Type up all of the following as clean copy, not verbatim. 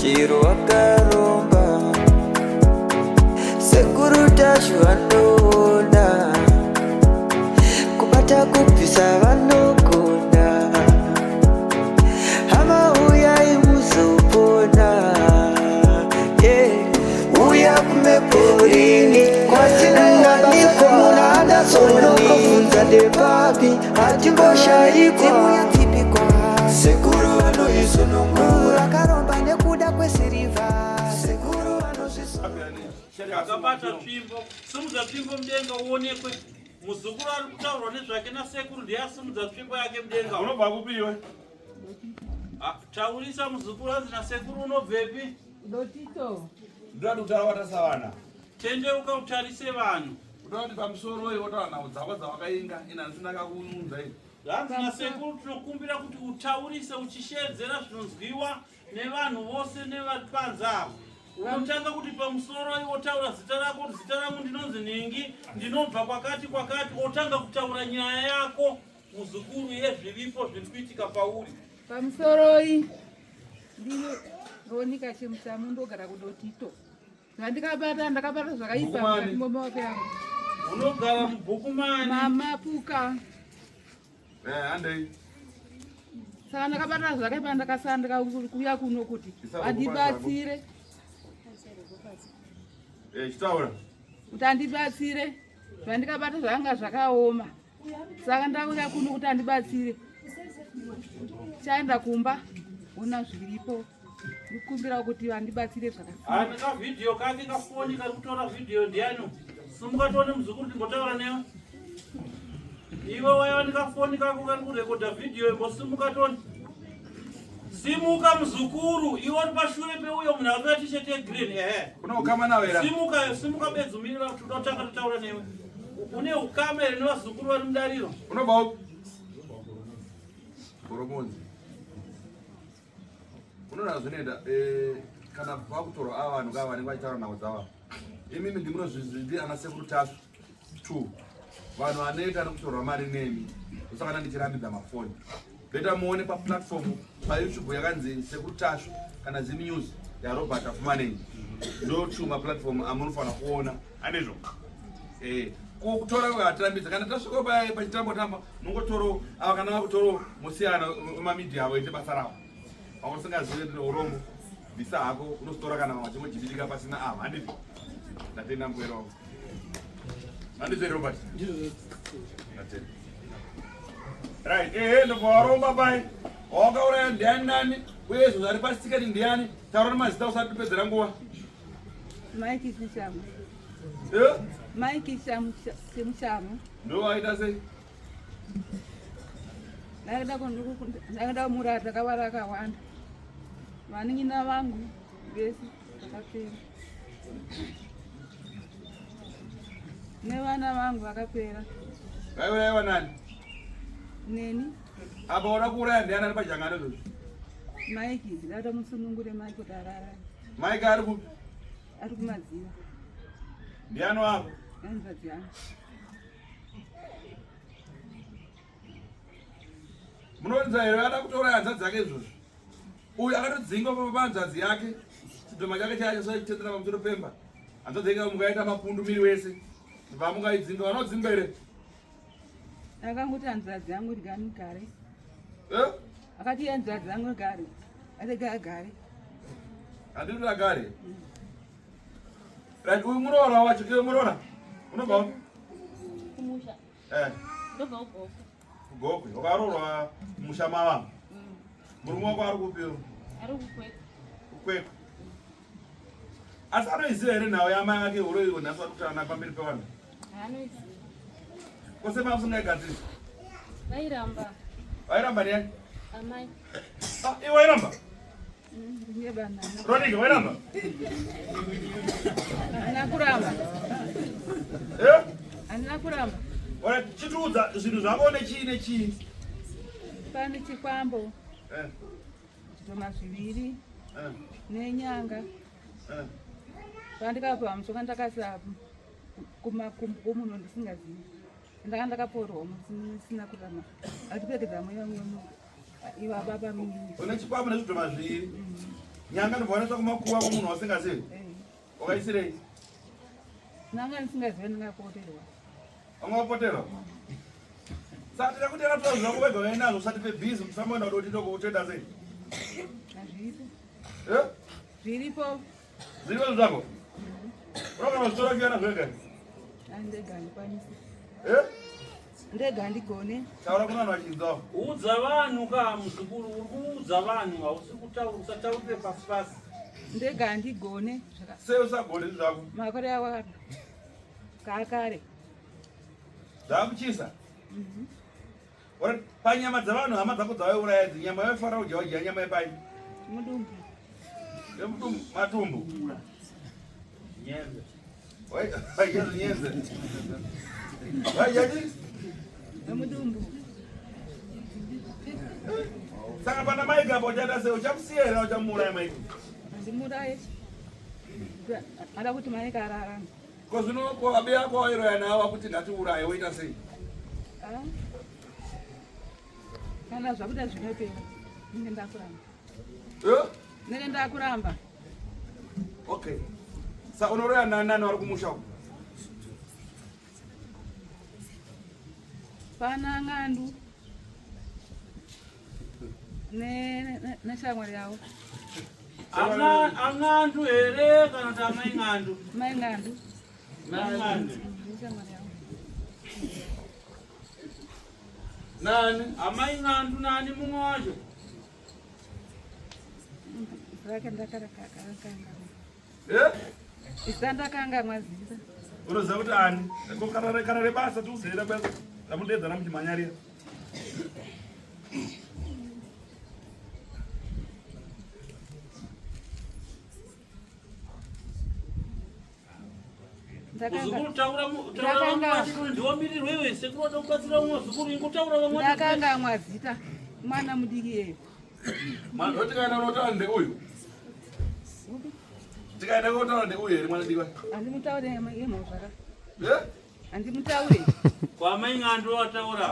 chiro wakaromba sekuru tashu vanoona kubata kubvisa vanogona hama uyai muzopona uya kumeporini kwatinanganiko muna adasonokofunza ndepapi hatimboshaikwa sekuru vanoisonongura karomba nekuda kwesiriva sekuru akabata tsvimbo simudza tsvimbo mudenga uonekwe muzukuru ari kutaurwa nezvake nasekuru ndiye asimudza tsvimbo yake mudenga unobva kupiwe taurisa muzukuru anzi nasekuru unobvepi Dotito. ndodi kutaura watasavana tendeuka utarise vanhu utoti pamusoro iwo taura nhau dzako dzawakainga ina ndisina kakuunza izvi zvanzi nasekuru tinokumbira kuti utaurise uchishedzera zvinonzwiwa nevanhu vose nevari panze avo unotanga kuti pamusoro iwo taura zita rako kuti zita rangu ndinonzi Ningi ndinobva kwakati kwakati otanga kutaura nyaya yako muzukuru yezviripo zviri kuitika pauri Pamusoroi. Ndino Ronika chemutamu ndogara kudotito. Ndakabata zvakaipa mumba wake yangu. unogara mubhukumani Mama puka. handei Saka ndakabata zvakaipa ndakasandika kuya kuno kuti andibatsire. chitaura Kuti andibatsire. Zvandikabata zvanga zvakaoma. Saka ndauya kuno kuti andibatsire. Chaenda kumba ona zviripo. Ndikumbira kuti andibatsire zvakasiyana. anika vhidhiyo kake kafoni kari kutora vhidhiyo ndiani simukatone muzukuru tingotaura newe iwe waiwanika foni kako kari kurekodha vhidhiyo imbosimukatoni simuka muzukuru iwe uri pashure peuyo munhu ari kuya tisheti yegreen unoukama nawera simuka bedzi umirira kuti udotanga totaura newe une ukama here nevazukuru vari mudariro unobva upi boromonzi unoda zvinoenda kana vakutorwa ava vanhu kava vanenge vachitaura nhau dzava imimi ndimunozvizvidi ana sekuru tasu 2 vanhu vanoita nekutorwa mari nemi usakana ndichirambidza mafoni ndoita muone paplatform payoutube yakanzi sekuru tashu kana zimnews yarobert afumanei ndo 2 maplatform amunofanira kuona andizvo kutora kwatirambidza kana tasvika pachitambo tamba nongotoro ava kana vakutoro musiyana wemamedia avo ite basa ravo vakusingazive urombo bvisa hako unozitora kana vamwe chimojibidika pasina ava handizvo ndatenda mbwera wangu handizvo robert ndatenda right ndobva waromba pai wakauraya ndiani nani uye izvo zvari pasitiketi ndiani taura nemazita usati pedzera nguva Mike Kishamu. Mike Kishamu. ndo waita sei Ndakada murata kavara akawanda. Vaningina vangu vese vakapera. Nevana vangu vakapera. vaiuraiwa nani Neni apa uda kuuraya ndiani ari pajangano izvozvo Mike ndata musunungure Mike kuti arara. mike ari kupi Ari kumadziva. ndiani wako Anzadzana. munorinza here ada kutora hanzvadzi yake izvozvo uyu akatodzingwa papanzvadzi yake chidhoma chake chacho sochitendera pamusoro pemba hanzvadzi yake mungaita mapundu miri wese pamungaidzinga vanodzingwa here Akangoti hanzvadzi yangu rigani gare. Akati hanzvadzi yangu gare. Arega gare. handiri agare right uyu munoona wacho iwe munoona unobva kumusha ndobva ugoko kugokwe wakaroorwa musha mava murume wako ari kupiwo ari kukweka kukwekwa asi anoiziva here nhau yamai ake uroiwo nhasi vari kutaura pamberi pevanhu haanoiziva kwose mamusingaigadziri vairamba wairamba ndiani amai iwe wairamba Ndine banana. ronika wairamba Handina kuramba. Eh? Handina kuramba. chitiudza zvinhu zvako nechii Pane chikwambo. Eh, Zvitoma zviviri. eh, Nenyanga. eh. Pandikabva mushonga ndakasapu. Kumakumbo komunhu ndisingazivi. Ndanga ndakaporwa musina kurama. Atipedza mweya mweya. Iva baba mimi. Une chikwambo nezvitoma zviviri nyanga ndibonesa kumakuwa kwomunhu wasingazivi wakaisirei nanga ndisingazive ndingapoterwa wangawapoterwa saka tikakutera toa zvako vega vainazo usati pebhizi musamboenda kuti utotenda sei azviripo Eh? zviripo zviripo zvako unogona zvitora kuyana zvega andega ndikwanisi Eh? ndega ndigone taura kuna vanhu vachinzwawo udza vanhu ka muzukuru uri kuudza vanhu hausi kutaura usataurire pasi pasi ndega ndigone sei usagone zvako makore avo kakare zvakuchisa panyama dzavanhu hama dzako dzavaiuraya idzi nyama yaifara kudya wadya nyama yepai mudumbu yemutumbu matumbu nyembe vaidyazinyenze vaidyachi emudumbu saka pana maigamba uchaita sei uchamusiya here uchamuuraya maiki andimuraye ada kuti maika ararama ko zvino ko abe yako wairoya nawo kuti ngatiuraye woita sei kana zvakuda zvinopera nenge ndakuramba Eh? nenge ndakuramba Okay. Sa unoroya nani wari kumusha uko? pana ng'andu neshamwari yavo ang'andu here kana kuti amai ng'andu mai ng'andu maing'andu neshamwari yavo Nani? amai ng'andu nani mumwe wacho rake ndakarakanga Eh? isandakanga mwazisa Unoziva kuti ani? Ko kana rebasa tiuzera basa. Ramudedza ramuchimanyarira. uzukuru taura ndiwamirirwe iwe sekuru wada kubatsira umwe zukuru ingutaura vamwe ndakanga mwazita mwana mudiki yeyo Mwana tikaenda unotaura ndeuyu. Tikaenda unotaura ndeuyu here mwana diwa. andimutaure yemhozvaka Eh? andimutaure kwamai ng'andu wataura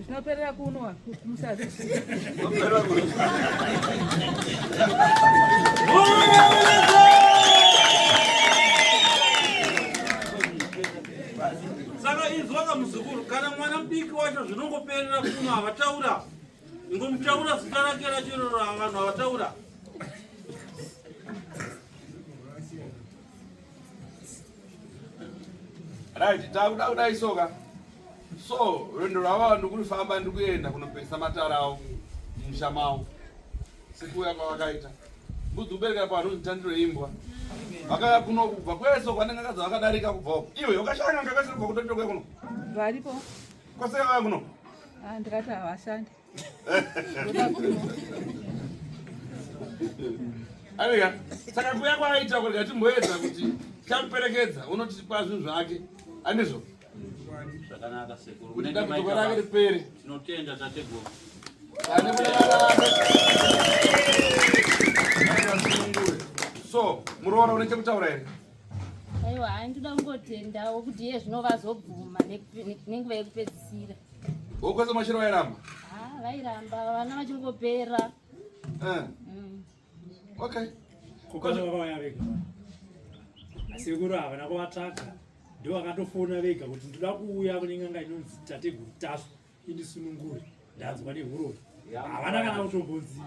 zvinoperera kunowa musazi Wapera kuti. saka izwaka muzukuru kana mwana mudiki wacho zvinongoperera kuno havataura ingomutaura zita rake rachiroro vanhu havataura Right, takuda kudai soka. So, rwendo rwava ndikufamba ndikuenda kunopesa matara awo mumusha mawo. Sikuya kwavakaita. Mbudzi ubereka panhu nditandiro imbwa. Vakaya kuno kubva kwese kwanenge akadzi vakadarika kubva uko. Iwe ukashanya ngakasiri kubva kutotoke kuno. varipo Kwaseka vaya kuno. ndikati havashandi Avika, saka kuya kwaaita kurika timboedza kuti chamuperekedza unotipa zvinhu zvake. Andizvo? zvakanaka sekuru Kuti dambudziko rake ripere. tinotenda tateguru Ane mulala wake. So, muroora une chekutaura here? aiwa handinoda kungotendawo kuti iye zvino vazobvuma nenguva yekupedzisira Wokwese mashiro vairamba? vairamba vana vachingopera Okay. kukwana vakauya vega sekuru ava nakuvatsvaga ndo vakatofona vega kuti ndoda kuuya kune nganga inonzi tateguru tasva indisunungure ndanzwa neurori havana kana kutombonzi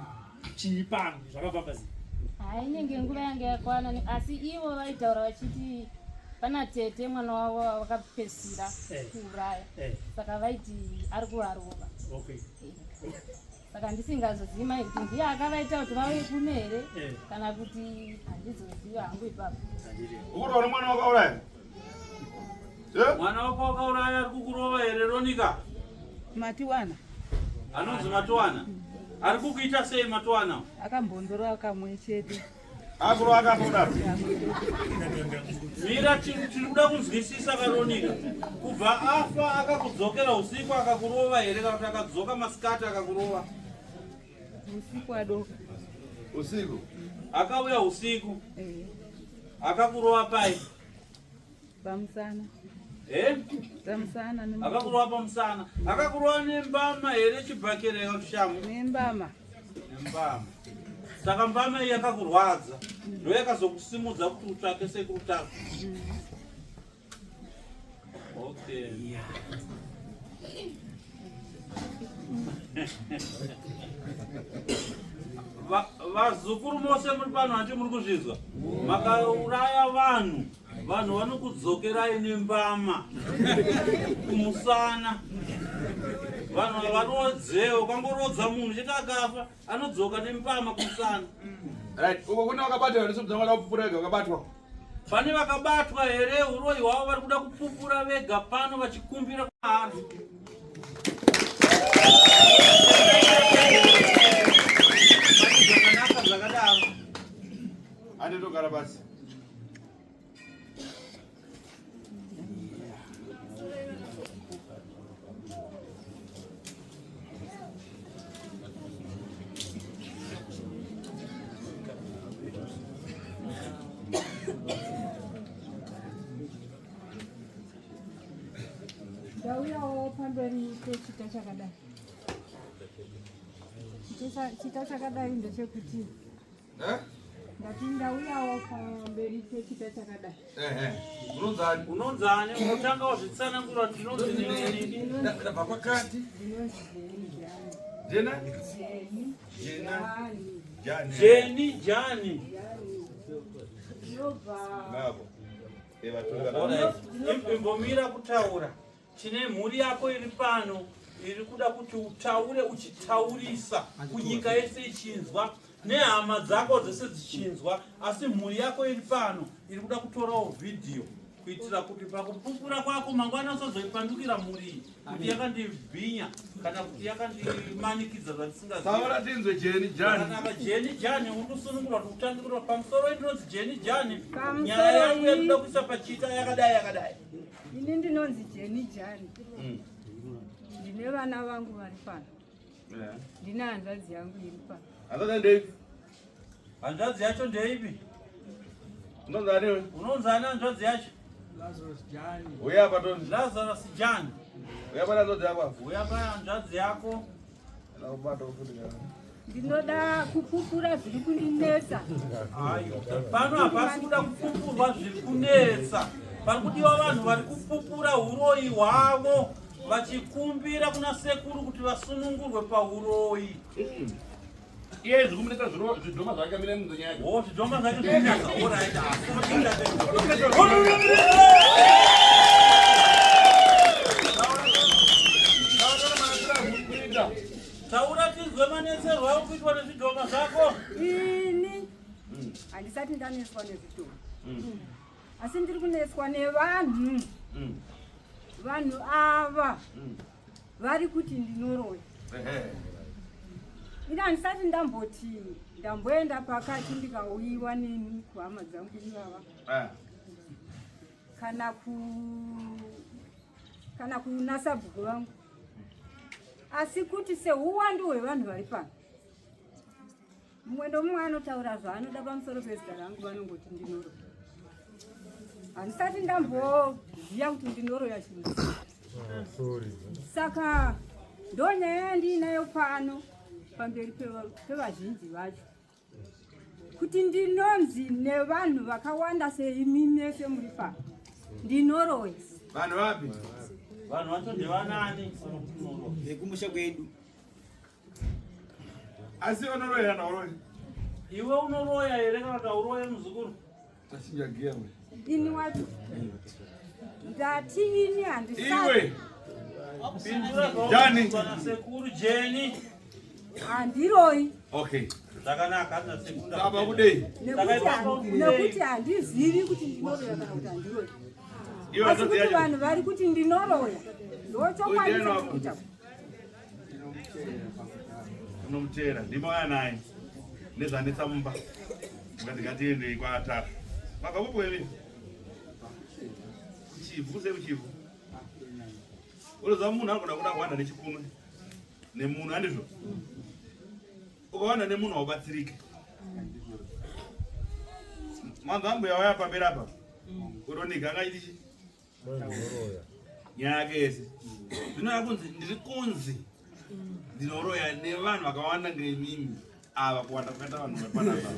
chii pano zvakafamba sei hainenge nguva yange yakwana asi ivo vaitaura vachiti pana tete mwana wavo vakapesira kuuraya saka vaiti ari kuvarova okay saka ndisingazozivi kuti ndiye akavaita kuti vauye kuno here kana kuti handizoziva hangu ipapo Ukuti mwana wakauraya? mwana wako wakauraya ari kukurova here ronika matiwana anonzi matowana ari kukuita sei matowana akambondora kamwe chete Akuru akafa kudaro. mira tiri kuda kunzwisisa karonika kubva afa akakudzokera usiku akakurova here kana kuti akadzoka masikati akakurova usiku adoka Usiku. akauya usiku akakurova pai pamusana pamusana akakurova pamusana akakurova nembama here chibhakera yakushamu nembama nembama Saka mbama yakakurwadza ndo yakazokusimudza kuti utsvake sekuru tako. Okay. Vazukuru mose muri pano handi muri kuzvizwa. Makauraya vanhu vanokudzokerai nembama kumusana. Vanhu vanodzeo kangorodza munhu chete akafa anodzoka nembama kumusana. Right, uko kuna wakabatwa walisobzanga kupupura vega wakabatwa. Pane vakabatwa here uroyi hwavo vari kuda kupupura vega pano vachikumbira kwaari. Zvakanaka zvakadaro. Anditogara basi. Ndauyawo pamberi pechita chakadai. Chita chakadai ndechekuti ndati ndauyawo pamberi pechita chakadai. Unonzani unotanga wazvitsanangura kuti inonzi nini? Ndabva pakati. Jeni Jani. Ngabo. Imbomira kutaura. Chine mhuri yako iri pano iri kuda kuti utaure uchitaurisa kunyika yese ichinzwa nehama dzako dzese dzichinzwa, asi mhuri yako iri pano iri kuda kutorawo vhidhiyo kuitira kuti pakupupura kwako mangwana usazoipandukira mhuri kuti yakandibhinya kana kuti yakandimanikidza zvandisingazivi. Taura tinzwe Jeni Jani. Kana Jeni Jani undosunungura kuti utangirwa pamusoro inonzi Jeni Jani. Nyaya yako yakuda kuisa pachita yakadai. Ini ndinonzi Jeni Jani. Ndine vana vangu vari pano. Ndine hanzvadzi yangu iri pano. Hanzvadzi ndeipi? Hanzvadzi yacho ndeipi? Unonzani wewe? Unonzani hanzvadzi yacho? Lazarus Jani. Uya patoni. Lazarus Jani. Uya pana hanzvadzi yako. Uya pana hanzvadzi yako. Nakubata ufuti kana. Ndinoda kupupura zviri kundinetsa. Ayo. Pano hapasi kuda kupupurwa zviri kunetsa. Pari kudiwa vanhu vari kupupura uroyi hwavo vachikumbira kuna sekuru kuti vasunungurwe pauroyi. Iye zvikumuleta zvidhoma zvakamira munzenya yake. Oh, zvidhoma zvake zvinaka. Alright. Taura tizwe manetserwo ari kuitwa nezvidhoma zvako. Ini handisati ndaneswa nezvidhoma. Asi ndiri kuneswa nevanhu. Vanhu ava vari kuti ndinoroya. Ini handisati ndamboti ndamboenda pakati ndikauyiwa neni kuhama dzangu ivava. Kana kunasa bhuku vangu. Asi kuti seuwandu hwevanhu vari pano. Mumwe ndomumwe anotaura zvaanoda pamusoro pezita rangu vanongoti ndinoroya. Handisati ndamboziva kuti ndinoroya chinhu. Saka ndonyaya ndinayo pano pamberi pevazhinji vacho kuti ndinonzi nevanhu vakawanda seimi mese muri pano ndinoroya. Vanhu vapi? Vanhu vacho ndevanani? Vekumusha kwedu. Asi vanoroya naoroya. Iwe unoroya here kana kuti hauroya muzukuru? Tachinjagiya we. Ini wacho ndati ini handisati. Iwe Pindura Jani. kana sekuru Jeni. Handiroyi. Okay. Zvakanaka na sekunda. Baba kudei. Nekuti handizivi kuti ndinoroya kana kuti handiroyi. Iwe Asi kuti ndodziyaje. vanhu vari kuti ndinoroya ndocokwanisa kuita. Unomutera ndimauya naye nezvanetsa mumba ngatiendei kwaatatu makapupu ere chivu sekuchivu unoziva munhu anogona kuda kuwanda nechikunwe nemunhu handizvo ukawanda nemunhu haubatsirike manzo ambuya waya pamberi apa uronika angaitichi nyaya yake yese zvinoya kunzi ndiri kunzi ndinoroya nevanhu vakawanda ngemimi ava kuwanda kuenda vanhu vapanapa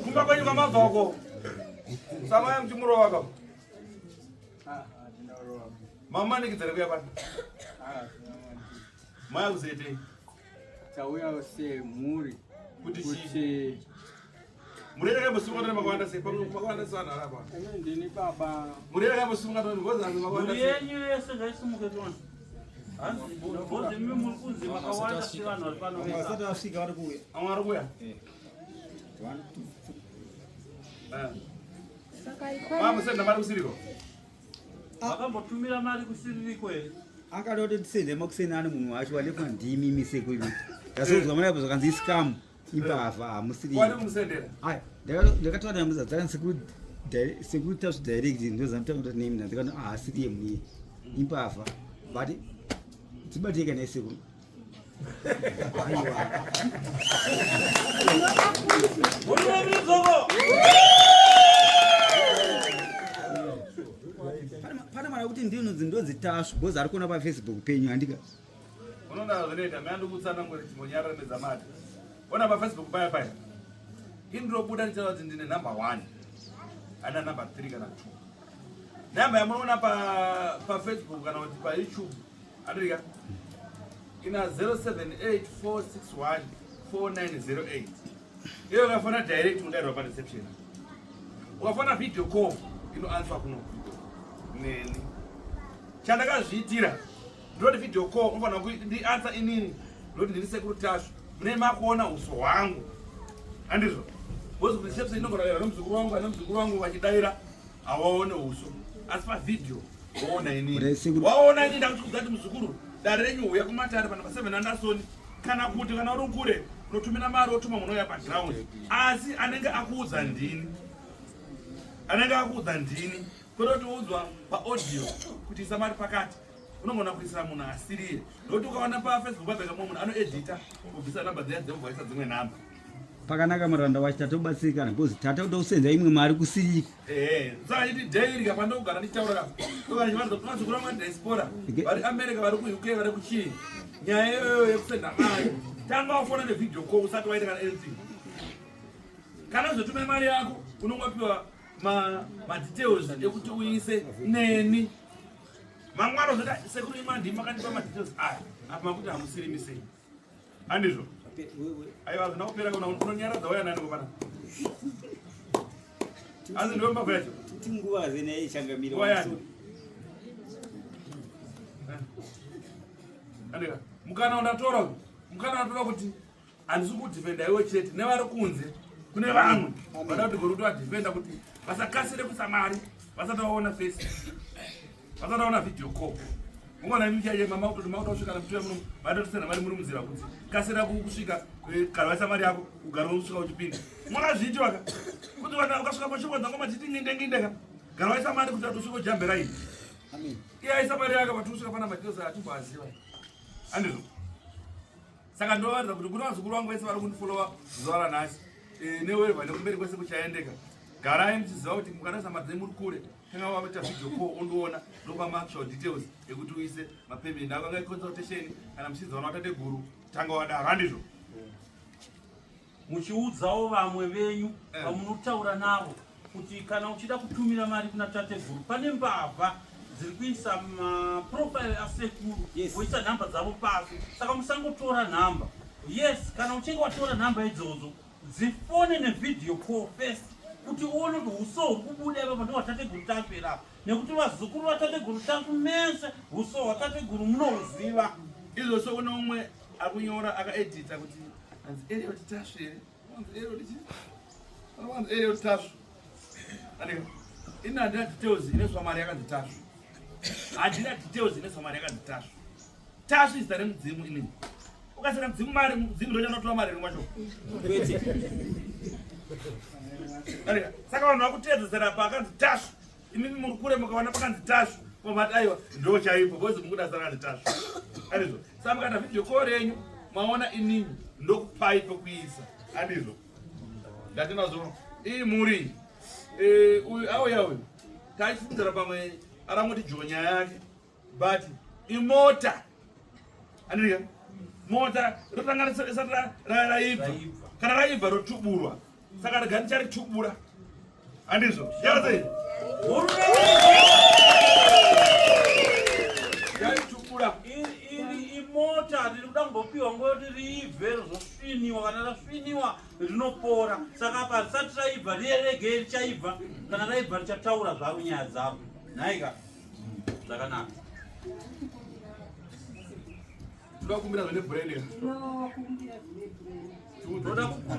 kumba kwenyu kwamabvako samaya muchimurovaka mamanikidzere kuya pano maya kuzetei tauya semhuri kuti kuti murere kambosimuka makawanda sei makawanda sana arapa ndini baba murere kambosimuka toni ngozanzi makawanda Muri yenyu yese ngaisimuke toni. Bhozi mimi muri kunzi makawanda sevanhu vari pano vega. vasati vasvika vari kuuya amwe ari kuya mamusenda mari kusiriko Vakambotumira mari kusiririko here. akada kuti tisende makuseni ane munhu wacho wanefuna ndimi misekwedu ndasozwa manapo zvakanzi iscam impavha hamusiri wani kumusendera aya ndakataura namuza dzaka security task direct ndozamutaura name ndikati haasiri yemuye impavha but dzibatike naisekuru pane mara kuti ndinonzi ndodzitasva bhozi ari kuona pafacebook penyu handika unonda zvinoita meandikutsanangura chimonyarara nedzamati ona pafacebook paya paya indinobuda ndichava kuti ndine number 1 ana number 3 kana 2 namba yamunoona pafacebook kana kuti payoutube andika ina 0784614908 iyo ukafona direct unodairwa pareception ukafona video call inoanswa kuno neni chandakazviitira ndoti video call unofanira kuti ndiansa inini ndoti ndiri security tashu mune makuona uso hwangu handizvo bozi kuti reception inongorayira nomuzukuru wangu ana muzukuru wangu vachidaira havaone uso asi pavidhio waona inini waona inini ndakuti kuti muzukuru dare renyu uya kumatare pana pa7 andasoni kana kuti kana uri kure unotumira mari wotuma munhu uya paground asi anenge akuudza ndini kwete kuti udzwa paaudio kuti isa mari pakati unongona kuisira munhu asiriye ndokuti ukaona pafacebook pabveka mumwe munhu anoedita kubvisa namba dziya dzemubvaisa dzimwe namba pakanaka muranda wacho tatobatsirikana bhozi tata kuda kusenza imwe mari kusirika saka chiti daily kapanda kugara ndichitaura kana chivanza kuti vazukuru vamwe diaspora vari america vari kuuk vari kuchii nyaya iyoyo yekusenda mari tanga wafona nevideo call usati waita kana anything kana uzotume mari yako unongopiwa madetails ekuti uise neni mangwana uzoti sekuru imwe ndimi makandipa madetails aya apa makuti hamusirimisei handizvo aiwa zvinakupera kuna unonyaradza waya nani kopana asi ndiwe mbavha yacho tinguva zene ichangamira wayani andika mukana undatora kuti handisi kudhifenda iwe chete nevari kunze kune vamwe vada kuti gori kuti vadhifenda kuti vasakasire kuisa mari vasati vaona face vasati vaona video call ungona michaye mama kuti mauta kusvika namutuya muno vatotisenda mari muri munzira kuti kasira kusvika gara vaisa mari yako ugara usvika uchipinda mwakazviitwaka kuti vana ukasvika pashoko dzangu machiti ngindengindeka gara vaisa mari kuti atusvika ujambera ini iye aisa mari yake vatusvika pana madiosa atimboaziva handizvo saka ndovaridza kuti kuna vazukuru vangu vese vari kundifollowa zuva ranhasi newerwa nekumberi kwese kuchaendeka garai muchiziva kuti mukanaisa mari dzei muri kure kanga wavaita video call undiona ndopa maactual details ekuti uise mapayment ako anga consultation kana muchiziva watate guru tanga wadaro handizvo muchiudzawo vamwe venyu vamunotaura navo kuti kana uchida kutumira mari kuna tate guru pane mbavha dziri kuisa maprofile asekuru woisa nhamba dzavo pasi saka musangotora nhamba yes kana uchinge watora nhamba idzodzo dzifone nevideo call first kuti uone kuti uso huri kubuda ipapa ndohwatateguru tapera nekuti vazukuru vatateguru tapu mese uso hwatateguru munohuziva izvozvo une umwe akunyora akaedita kuti anzi Eliot Tashu here anzi Eliot Tashu andika ini handina details ineswa mari yakanzi Tashu handina details ineswa mari yakanzi Tashu Tashu izita remudzimu inini ukasina mudzimu mari mudzimu ndochanotora mari iri mwacho saka vanhu vakutedzesera pakanzi Tashu imimi muri kure mukaona pakanzi Tashu mati aiwa ndo chaipo bozi mukuda sakanzi Tashu andizvo saka mukata video call renyu maona inini ndokupai pekuisa andizvo ndatinazo ii muri uyu auya uyu taifundzira pamwe aramoti jonya yake but imota andika mota rotanganisa isati raibva kana raibva rotuburwa saka riganicha ritubura handizvo yarazei yaritubura iri imota riri kuda kumbopiwa ngoti riibve rizosviniwa kana rasviniwa rinopora saka apa risati raibva rierege richaibva kana raibva richataura zvaro nyaya dzavo nhaika dzakanaka todakumbira zvine brand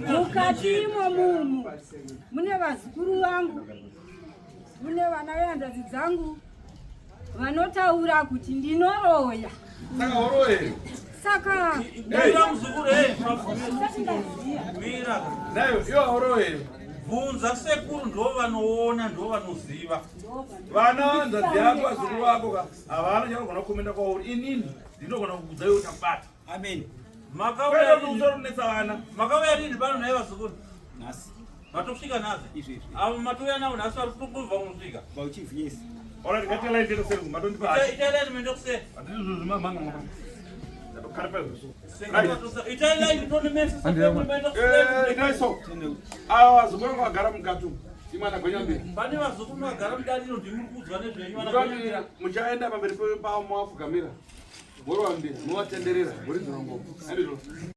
mukatimo mumu mune vazukuru vangu mune vana vehanzvadzi dzangu vanotaura kuti ndinoroya saka horoye saka ndaida muzukuru mira nayo iyo horoye bvunza sekuru ndo vanoona ndo vanoziva vana nzadzi yako vazukuru vako havana chanogona kukomenda kwauri inini ndinogona kukudza iwe utabata amen makauyaunetsa vana makauya rini pano naye vazukuru nhasi matosvika nhasi izvezvi avo matouya navo nhasi vari kubva kunosvika bauchief yes ora ndikatelaendero seru matondipa hasi itailai mende kusei handizvo zvimamhanga ndatokarapezvo inaiso ava vazukuru vangu vagara mukati imwana gwenyambiri pane vazukuru vagara mudariro ndimuri kuudzwa nezvenyu muchaenda pamberi pavo moafugamira voro vambiri movatenderera muri dzirongoma handizvo